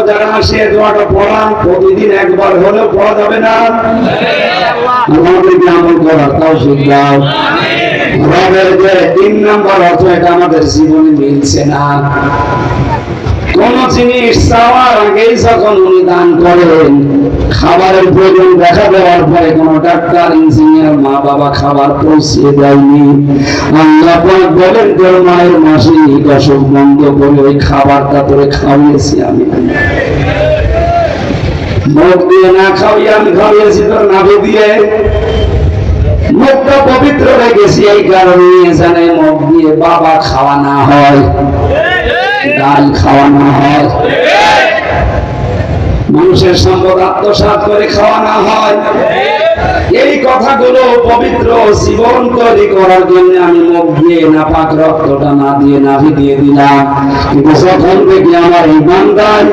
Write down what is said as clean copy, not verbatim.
যারা সে দোয়াটা পড়া প্রতিদিন একবার হলেও পড়া যাবে না। আমাদেরকে আমল করার তৌফিক দাও। রবের যে 3 নম্বর অর্থ, এটা আমাদের জীবনে মিলছে না। কোন জিনিস চাওয়ার আগেই যখন উনি দান করেন, খাবারের প্রয়োজন দেখা দেওয়ার পরে কোন ডাক্তার, ইঞ্জিনিয়ার, মা বাবা খাবার পৌঁছিয়ে দেয়নি। আল্লাহ পাক বলেন, তোর মায়ের মাসিক অসুখ বন্ধ করে ওই খাবারটা তোরে খাওয়িয়েছি আমি। মুখ দিয়ে না খাওয়িয়ে আমি খাওয়িয়েছি তোর নাভি দিয়ে। মুখটা পবিত্র রেখেছি, এই কারণে জানে মুখ দিয়ে বাবা খাওয়া না হয়, ডাল খাওয়ানো হয়, মানুষের সম্পদ আত্মসাৎ করে খাওয়ানো হয়। এই কথাগুলো পবিত্র জীবন তৈরি করার জন্য আমি মুখ দিয়ে নাপাক রক্তটা না দিয়ে নাভি দিয়ে দিলাম। কিন্তু যখন থেকে আমার ইমানদার